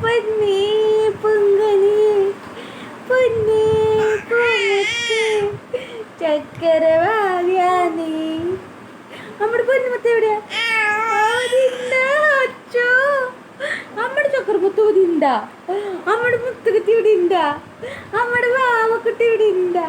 പൊന്നേ പൊങ്കലേ പൊന്നേ പൂമുത്തേ ചക്കരവാളിയാ നീ. നമ്മുടെ പൊന്നുമുത്ത് എവിടെയാ? അച്ചോ നമ്മുടെ ചക്കരമുത്ത് ഇവിടെ ഉണ്ടാ? നമ്മുടെ മുത്തുകുത്തി ഇവിടെ ഉണ്ടാ? നമ്മുടെ വാവക്കുട്ടി ഇവിടെ ഉണ്ടാ?